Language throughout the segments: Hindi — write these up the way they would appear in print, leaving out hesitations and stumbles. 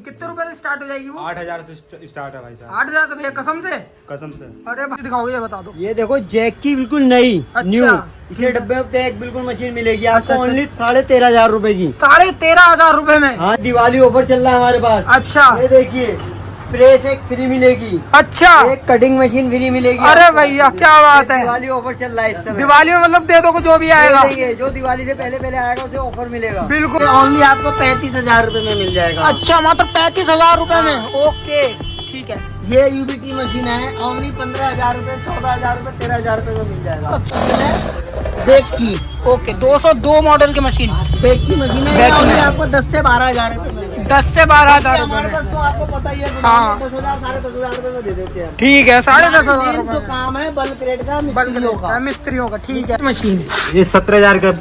कितने रुपए से स्टार्ट हो जाएगी वो? 8,000 से स्टार्ट है भाई साहब। 8,000 से भैया कसम से? कसम से। अरे भाई दिखाओ, ये बता दो। ये देखो जैक की बिल्कुल नई न्यू, इसे डब्बे में पैक बिल्कुल मशीन मिलेगी आपको ओनली 13,500 रुपए की। 13,500 रुपए में? हाँ, दिवाली ऑफर चल रहा है हमारे पास। अच्छा, ये देखिए प्रेस एक फ्री मिलेगी। अच्छा, एक कटिंग मशीन फ्री मिलेगी। अरे भैया क्या बात है, दिवाली ऑफर चल रहा है इस समय। दिवाली में मतलब दे दो को जो भी आएगा, जो दिवाली से पहले पहले आएगा उसे ऑफर मिलेगा। बिल्कुल। ओनली आपको 35,000 रुपए में मिल जाएगा। अच्छा, मात्र 35,000 रुपए में? ओके ठीक है। ये यूबीटी मशीन है, ओनली 15,000 रुपए, 14,000 रुपए, 13,000 रुपए में मिल जाएगा। बेक की। ओके, 202 मॉडल की मशीन, बेक की मशीन है, ओनली आपको 10 से 12,000 रुपए में। 10 से 12,000 हमारे रुपए पास तो आपको पता ही है, हाँ। 10,000 10,500 रुपए में दे देते हैं। ठीक है, 10,500 जो काम है बल्क रेट का मिस्त्रियों का। ठीक है, मशीन ये 17,000 का,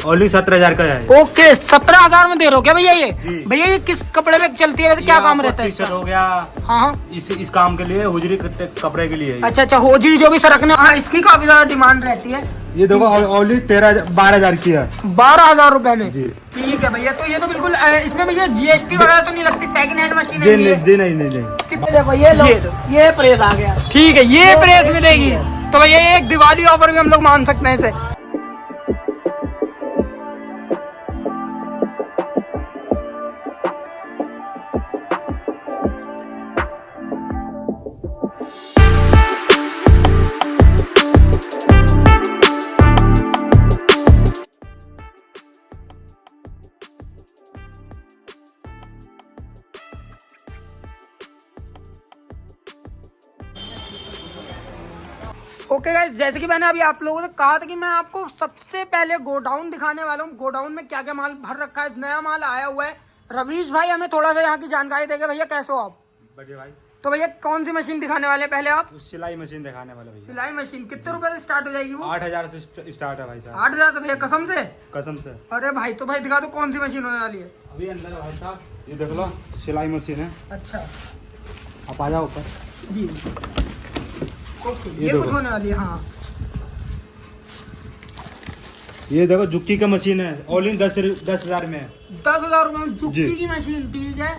ओनली 17,000 का है। ओके, 17,000 में दे रहे हो क्या भैया ये? भैया ये किस कपड़े में चलती है, वैसे क्या काम रहता है? टी-शर्ट हो गया। हाँ, इस काम के लिए, हुजरी कपड़े के लिए। अच्छा अच्छा, होजरी जो भी सरकने, हाँ, इसकी काफी ज्यादा डिमांड रहती है। ये देखो ओनली 12,000 की है। 12,000 रुपए में? जी। ठीक है भैया, तो ये तो बिल्कुल इसमें भैया जीएसटी वगैरह तो नहीं लगती? सेकंड हैंड मशीन जी है नहीं, ये? जी नहीं। देखो ये लो, ये प्रेस आ गया। ठीक है, ये प्रेस मिलेगी। तो भैया ये एक दिवाली ऑफर भी हम लोग मान सकते हैं इसे। ओके गाइस, जैसे कि मैंने अभी आप लोगों से कहा था कि मैं आपको सबसे पहले गोडाउन दिखाने वाला हूँ। गोडाउन में क्या क्या माल भर रखा है, नया माल आया हुआ है। रवीश भाई हमें थोड़ा सा यहाँ की जानकारी देंगे। भैया कैसे हो आप? बढ़िया भाई। तो भैया कौन सी मशीन दिखाने वाले हैं पहले आप? सिलाई मशीन दिखाने वाला भैया। सिलाई मशीन कितने रुपए से स्टार्ट हो जाएगी वो? 8,000 से स्टार्ट है भाई साहब। 8,000 से भैया कसम से? कसम से। अरे भाई, तो भाई दिखा दो कौन सी मशीन होने वाली है। अभी अंदर है भाई साहब, ये देख लो सिलाई मशीन है। अच्छा आप आ जाओ ऊपर जी। ओके, ये ये कुछ देखो। होने वाली है। हाँ, ये देखो जुक्की का मशीन है, ओनली 10,000 में है। 10,000 रुपए में जुक्की जी। की मशीन? ठीक है।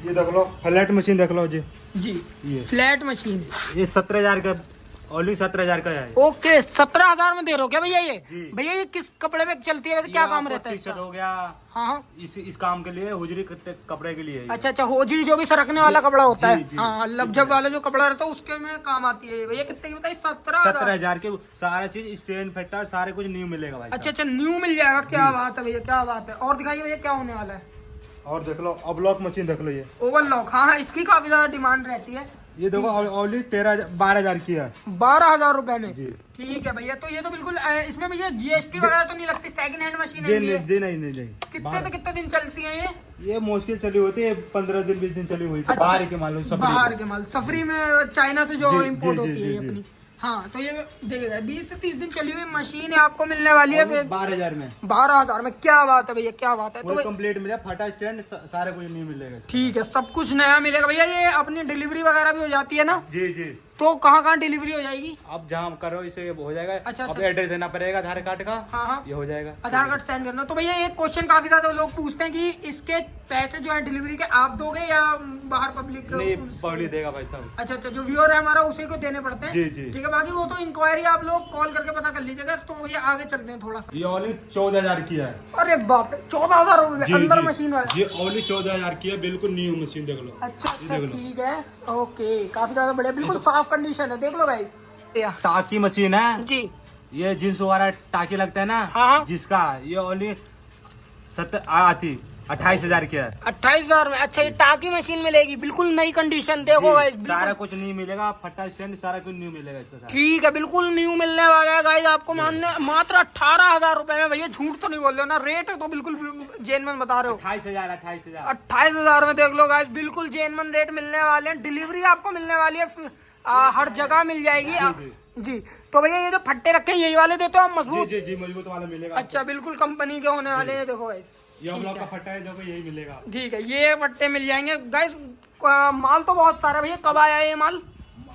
ये देख लो फ्लैट मशीन देख लो जी। जी, ये फ्लैट मशीन। ये 17,000 का, ओनली 17,000 का है। ओके, 17,000 में दे रहे हो क्या भैया ये? जी। भैया ये किस कपड़े में चलती है, वैसे क्या काम रहता है टी-शर्ट इसका? हो गया। हाँ हाँ, इस काम के लिए, हुजरी कपड़े के लिए। अच्छा अच्छा, होजरी जो भी सरकने वाला कपड़ा होता है। जी। हाँ, लबजब वाला जो कपड़ा रहता है उसके में काम आती है। भैया कितने की बताइए? 17,000। 17,000 के सारा चीज स्टैंड फैक्टर सारे कुछ न्यू मिलेगा भाई। अच्छा अच्छा, न्यू मिल जाएगा। क्या बात है भैया, क्या बात है। और दिखाइए भैया क्या होने वाला है। और देख लो ओवरलॉक मशीन देख लो, ये ओवरलॉक, हाँ हाँ, इसकी काफी ज्यादा डिमांड रहती है। ये देखो ओनली 12,000 की है। 12,000 रुपए में? जी। ठीक है भैया, तो ये तो बिल्कुल इसमें भैया जीएसटी वगैरह तो नहीं लगती? सेकंड हैंड मशीन जी है नहीं, ये? जी नहीं। कितने से कितने दिन चलती है ये? ये मुश्किल चली होती है 15 दिन 20 दिन चली हुई थी। अच्छा, बाहर के मालूम सब। बाहर के माल सफरी में चाइना से जो जी, इम्पोर्ट जी, होती है जी, ये जी। अपनी। हाँ, तो ये देखिएगा 20 से 30 दिन चली हुई मशीन है, आपको मिलने वाली है 12,000 में। 12,000 में। क्या बात है भैया, क्या बात है। तो कंप्लीट मिलेगा, फटा स्टैंड सारे कुछ नहीं मिलेगा इसमें। ठीक है, सब कुछ नया मिलेगा भैया। ये अपनी डिलीवरी वगैरह भी हो जाती है ना? जी। तो कहाँ कहाँ डिलीवरी हो जाएगी? अब जहाँ करो इसे ये हो जाएगा। अच्छा, अब अच्छा। एड्रेस देना पड़ेगा आधार कार्ड का। हाँ, ये हो जाएगा। आधार कार्ड सेंड करना। तो भैया एक क्वेश्चन काफी ज्यादा लोग पूछते हैं कि इसके पैसे जो है डिलीवरी के आप दोगे या बाहर पब्लिक? नहीं, पब्लिक देगा भाई साहब। अच्छा अच्छा, जो व्यूअर है हमारा उसी को देने पड़ते हैं। जी। ठीक है, बाकी वो तो इंक्वायरी आप लोग कॉल करके पता कर लीजिएगा। तो भैया आगे चलते हैं थोड़ा सा। ये ओनली 14,000 की है। अरे बाप रे, 14,000 रुपए अंदर मशीन वाला? ये ओनली 14,000 की है, बिल्कुल न्यू मशीन देख लो। अच्छा अच्छा, ठीक है। ओके, काफी ज्यादा बढ़िया, बिल्कुल साफ कंडीशन है। देख लो गाइस, टाकी मशीन है जी। ये जींस वगैरह टाकी लगता है ना, हाँ। जिसका ये ओनली 28,000 की है। 28,000 में? अच्छा, ये टाकी मशीन मिलेगी बिल्कुल नई कंडीशन। देखो गाइस, सारा कुछ नहीं मिलेगा, फटा स्टैंड सारा कुछ न्यू मिलेगा इसका। ठीक है, बिल्कुल न्यू मिलने वाला है गाइस आपको। मानने मात्र 18,000 रुपए में। भैया झूठ तो नहीं बोल रहे हो ना? रेट तो बिल्कुल जेन्युइन बता रहे हो। 28,000 28,000 में देख लो गाइस, बिल्कुल जेन्युइन रेट मिलने वाले हैं। डिलीवरी आपको मिलने वाली है, हर जगह मिल जाएगी। जी। तो भैया ये जो फट्टे रखे हैं यही वाले देते हो आप मजबूत? जी मजबूत वाला मिलेगा। अच्छा, बिल्कुल कंपनी के होने वाले हैं। देखो गाइस, ये हम लोग का फट्टा है, देखो यही मिलेगा। ठीक है, ये फट्टे मिल जाएंगे गाइस। माल तो बहुत सारा। भैया कब आया ये माल?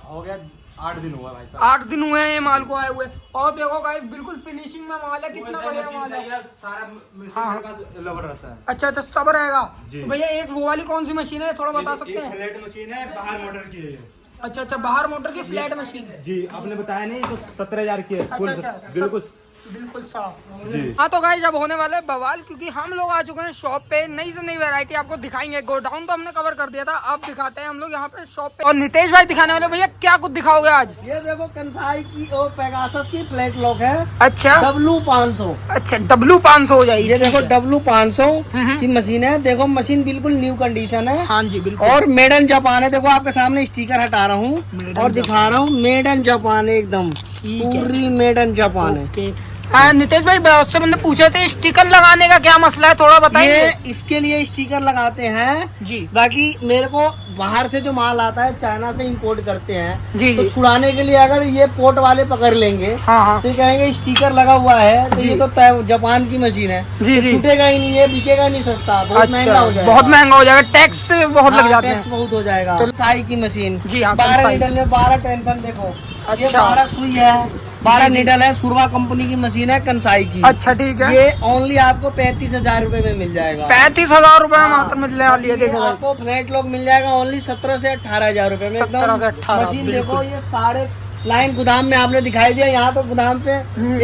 हो गया 8 दिन हुआ भाई साहब। 8 दिन हुए हैं ये माल को आए हुए। और देखो गाइस बिल्कुल फिनिशिंग में माल है, कितना बढ़िया माल है। सारा मशीन हाँ। मेरे पास लबर रहता है। अच्छा अच्छा, सब रहेगा। जी। तो भैया एक वो वाली कौन सी मशीन है, थोड़ा बता सकते हैं? फ्लैट मशीन है, बाहर मोटर की है ये। अच्छा अच्छा, बाहर मोटर की फ्लैट मशीन है। जी, आपने बताया नहीं तो 17,000 की है फुल, अच्छा, बिल्कुल बिल्कुल साफ। जी। हाँ तो गाइस अब होने वाले बवाल, क्योंकि हम लोग आ चुके हैं शॉप पे। नई से नई वैरायटी आपको दिखाएंगे। गोडाउन तो हमने कवर कर दिया था, अब दिखाते हैं हम लोग यहाँ पे शॉप पे। और नितेश भाई दिखाने वाले। भैया क्या कुछ दिखाओगे आज? ये देखो कंसाई की और पेगासस की फ्लैट लॉक है। अच्छा W500। अच्छा, W500 हो जाएगी। ये देखो W500 हम्म। की मशीन है। देखो मशीन बिल्कुल न्यू कंडीशन है। हाँ जी बिल्कुल। और मेड इन जापान है। देखो आपके सामने स्टिकर हटा रहा हूँ और दिखा रहा हूँ, मेड इन जापान है एकदम, ठीक है। पूरी मेड इन जापान है। ओके। नितेश भाई बहुत से बंदे पूछे थे स्टिकर लगाने का क्या मसला है, थोड़ा बताइए। ये इसके लिए स्टिकर लगाते हैं जी बाकी मेरे को बाहर से जो माल आता है चाइना से इंपोर्ट करते हैं, जी तो जी। छुड़ाने के लिए अगर ये पोर्ट वाले पकड़ लेंगे हाँ हाँ तो ये कहेंगे स्टिकर लगा हुआ है, तो जी। ये तो जापान की मशीन है, जी, तो जी। छूटेगा ही नहीं, ये बिकेगा नहीं सस्ता, बहुत महंगा हो जाएगा। बहुत महंगा हो जाएगा, टैक्स बहुत लग जाते टैक्स हैं। बहुत हो जाएगा। तो- साई की मशीन जी हाँ, 12 कंसाई। नीडल में 12 टेंशन। देखो ये अच्छा। 12 सुई है, 12 नीडल है। सुरवा कंपनी की मशीन है कंसाई की। अच्छा ठीक है। ये ओनली आपको 35,000 रूपए में मिल जाएगा। 35,000 रुपए में मात्र मिलने वाली है। ये देखो भाई, आपको फ्लैट लॉक मिल जाएगा ओनली 17 से 18,000 रूपए में। 17 से 18, मशीन बिल्कुल। देखो ये सारे लाइन गोदाम में आपने दिखाई दिया। यहाँ तो गोदाम पे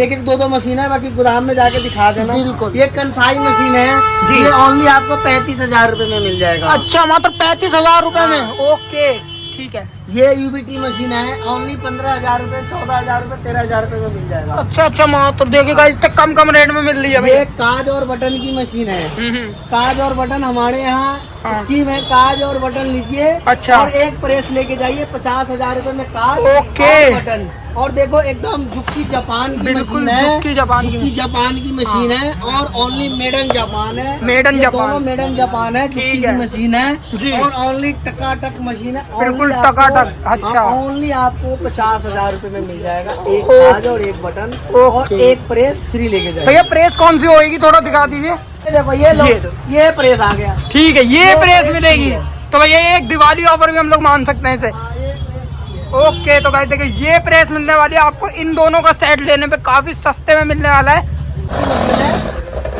एक एक दो मशीन है, बाकी गोदाम में जाके दिखा देना। बिल्कुल। ये कंसाई मशीन है जी। ये ओनली आपको 35,000 रूपए में मिल जाएगा। अच्छा मात्र 35,000 रुपए में। ओके ठीक है। ये यूबीटी मशीन है ओनली 15,000 रूपए, 14,000 रूपए, 13,000 रूपए में मिल जाएगा। अच्छा अच्छा मात्र देखिएगा इस तक कम रेट में मिल रही है ये भैया। काज और बटन की मशीन है। हम्म। काज और बटन हमारे यहाँ हाँ। स्कीम है, काज और बटन लीजिए अच्छा। और एक प्रेस लेके जाइए 50,000 रूपए में काज ओके। और बटन। और देखो एकदम जुक्की जापान की बिल्कुल, मशीन है, जुक्की जापान की। जुक्की जापान की मशीन है और ओनली मेड इन जापान है। मेड इन ये जापान। दोनों मेड इन जापान है, जुक्की ठीक की है। मशीन जी। है और ओनली टकाटक मशीन है। बिल्कुल Only आपको- टकाटक, अच्छा। हाँ, ओनली आपको 50,000 रूपए में मिल जाएगा। एक ओके। काज और एक बटन और एक प्रेस फ्री लेके जाइए। भैया प्रेस कौन सी होएगी, थोड़ा दिखा दीजिए। ये देखो ये लो, ये प्रेस आ गया। ठीक है, ये ये प्रेस प्रेस मिलेगी। है। तो भैया ये एक दिवाली ऑफर भी हम लोग मान सकते हैं इसे। हाँ, ये प्रेस ओके तो गाइस देखिए ये प्रेस मिलने वाली है आपको, इन दोनों का सेट लेने पे काफी सस्ते में मिलने वाला है।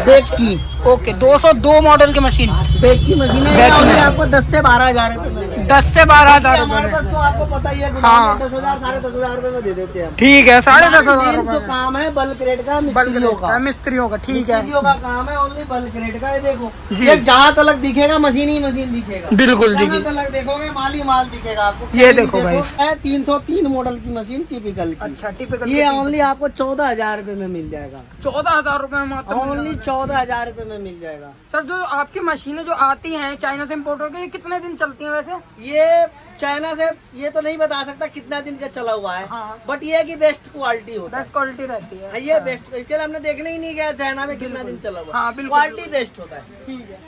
बेच की ओके 202 मॉडल की मशीन, बेच की मशीन है। बेच ये की। only आपको 10 से 12,000 रूपए में। 10 से 12,000 रुपए हमारे में। पास तो आपको पता ही है, हाँ। गोदाम में 10,000 10,500 रूपए में दे देते हैं हम। ठीक है 10,500 मेन रुपए जो में। काम है बल्क रेट का, बल्क मिस्त्रियों का। मिस्त्रियों का, ठीक है। मिस्त्रियों का काम है ओनली बल्क रेट का। ये देखो जी। ये जहाँ तलक दिखेगा मशीन ही मशीन दिखेगा। बिल्कुल जहाँ देखिए तलक देखोगे माल ही माल दिखेगा आपको। ये कहीं भी देखो भाई। है 303 मॉडल की मशीन टिपिकल की। अच्छा टिपिकल। ये ओनली आपको 14,000 रूपए में मिल जाएगा। 14,000 रुपए में मात्र मिलने ओनली वाला है। 14,000 रूपए में मिल जाएगा। सर जो आपकी मशीनें जो आती हैं चाइना से इम्पोर्ट होकर, ये कितने दिन चलती हैं वैसे? ये चाइना से ये तो नहीं बता सकता कितना दिन का चला हुआ है, हाँ। बट ये है कि बेस्ट क्वालिटी होता है। बेस्ट क्वालिटी रहती है। हाँ, ये बेस्ट, इसके लिए हमने देखने ही नहीं गया चाइना में कितना दिन चला हुआ। हाँ, बिल्कुल, क्वालिटी बेस्ट होता है। ठीक है।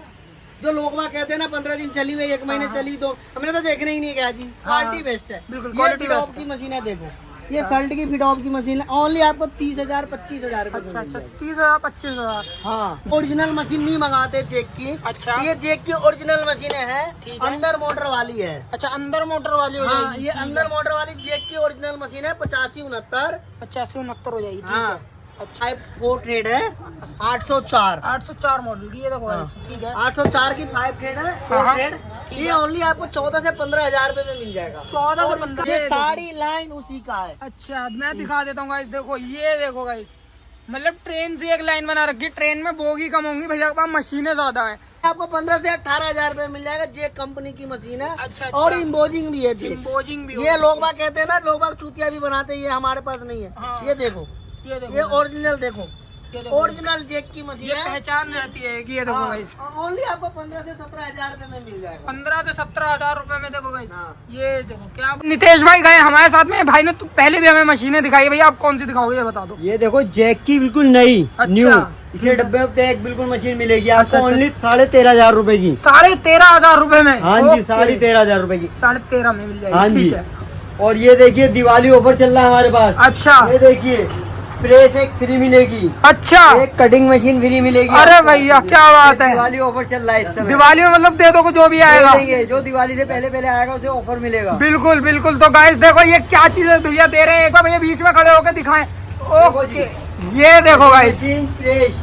जो लोग वहाँ कहते हैं ना 15 दिन चली हुई, 1 महीने चली, तो हमने तो देखने ही नहीं गया जी। क्वालिटी बेस्ट है। बिल्कुल, ये quality फिट ऑफ best की मशीन है। देखो ये शर्ट की फिट ऑफ की मशीन है ओनली आपको 30,000 25,000 रुपए अच्छा में मिल अच्छा जाएगी। 30,000 25,000। हाँ ओरिजिनल मशीन नहीं मंगाते जैक की। अच्छा ये जैक की ओरिजिनल मशीन है, ठीक है। अंदर मोटर वाली है। अच्छा अंदर मोटर वाली हो हाँ जाएगी। ये अंदर मोटर वाली जैक की ओरिजिनल मशीन है 8569। 8569 हो जाएगी। ठीक हाँ है। अच्छा 4 थ्रेड है 804। 804 मॉडल की, ये देखो हाँ। भाई, ठीक है। 804 की 5 थ्रेड है, 4 हाँ। थ्रेड। ये ओनली आपको 14 से 15,000 रुपए में मिल जाएगा। 14 और से इसका 15,000 ये साड़ी लाइन उसी का है। अच्छा मैं दिखा देता हूँ गाइस, देखो ये देखो गाइस, मतलब ट्रेन से एक लाइन बना रखी है। ट्रेन में बोगी कम होंगी, भैया के पास मशीनें ज्यादा हैं। आपको 15 से 18,000 रुपए मिल जाएगा। जे कंपनी की मशीन है। अच्छा, और अच्छा। इम्बोजिंग भी है। Embossing भी ये होगी। लोग बाग कहते हैं ना, लोग बाग चूतिया भी बनाते हैं, ये हमारे पास नहीं है। हाँ। ये देखो ये देखो ये ओरिजिनल देखो, ये देखो। ओरिजिनल जेक की मशीन ये है। पहचान रहती है कि ये देखो गाइस, ओनली आपको 15 से 17,000 रुपए में मिल जाएगा। 15 से 17,000 रुपए में। देखो गाइस हाँ। ये देखो क्या नितेश भाई गए हमारे साथ में, भाई ने तो पहले भी हमें मशीनें दिखाई है। भैया आप कौन सी दिखाओगे ये बता दो। ये देखो जैक की बिल्कुल नई अच्छा। न्यू, इसे डब्बे में पैक बिल्कुल मशीन मिलेगी आपको अच्छा, ओनली 13,500 रुपए की। 13,500 रुपए में। हाँ जी 13,500 रुपए की। 13.5 में मिल जाएगी। हाँ जी। ठीक है। और ये देखिए दिवाली ऑफर चल रहा है हमारे पास। अच्छा ये देखिए प्रेस एक फ्री मिलेगी, अच्छा, एक कटिंग मशीन फ्री मिलेगी। अरे आपको। भैया क्या बात है, दिवाली ऑफर चल रहा है इस समय। दिवाली में मतलब दे दो जो भी आएगा। देंगे, जो दिवाली से पहले पहले आएगा उसे ऑफर मिलेगा। बिल्कुल बिल्कुल। तो गाइस देखो ये क्या चीज है भैया दे रहे हैं, एक बार भैया बीच में खड़े होकर दिखाएं। ओके, ये देखो गाइस मशीन प्रेस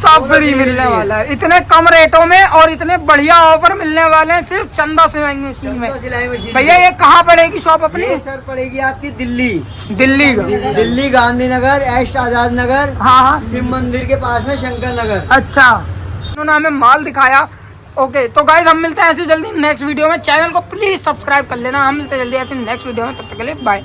सब फ्री मिलने वाला है, इतने कम रेटों में और इतने बढ़िया ऑफर मिलने वाले हैं सिर्फ चंदा सिलाई मशीन में। सिलाई मशीन। भैया ये कहाँ पड़ेगी शॉप अपनी? ये सर पड़ेगी आपकी दिल्ली, दिल्ली का? दिल्ली गांधीनगर, एस्ट आजाद नगर, हाँ हाँ, शिव मंदिर के पास में शंकर नगर। अच्छा। उन्होंने हमें माल दिखाया। ओके तो गाइस हम मिलते हैं ऐसे जल्दी नेक्स्ट वीडियो में। चैनल को प्लीज सब्सक्राइब कर लेना। हम मिलते हैं जल्दी ऐसे नेक्स्ट वीडियो में, तब तक के लिए बाय।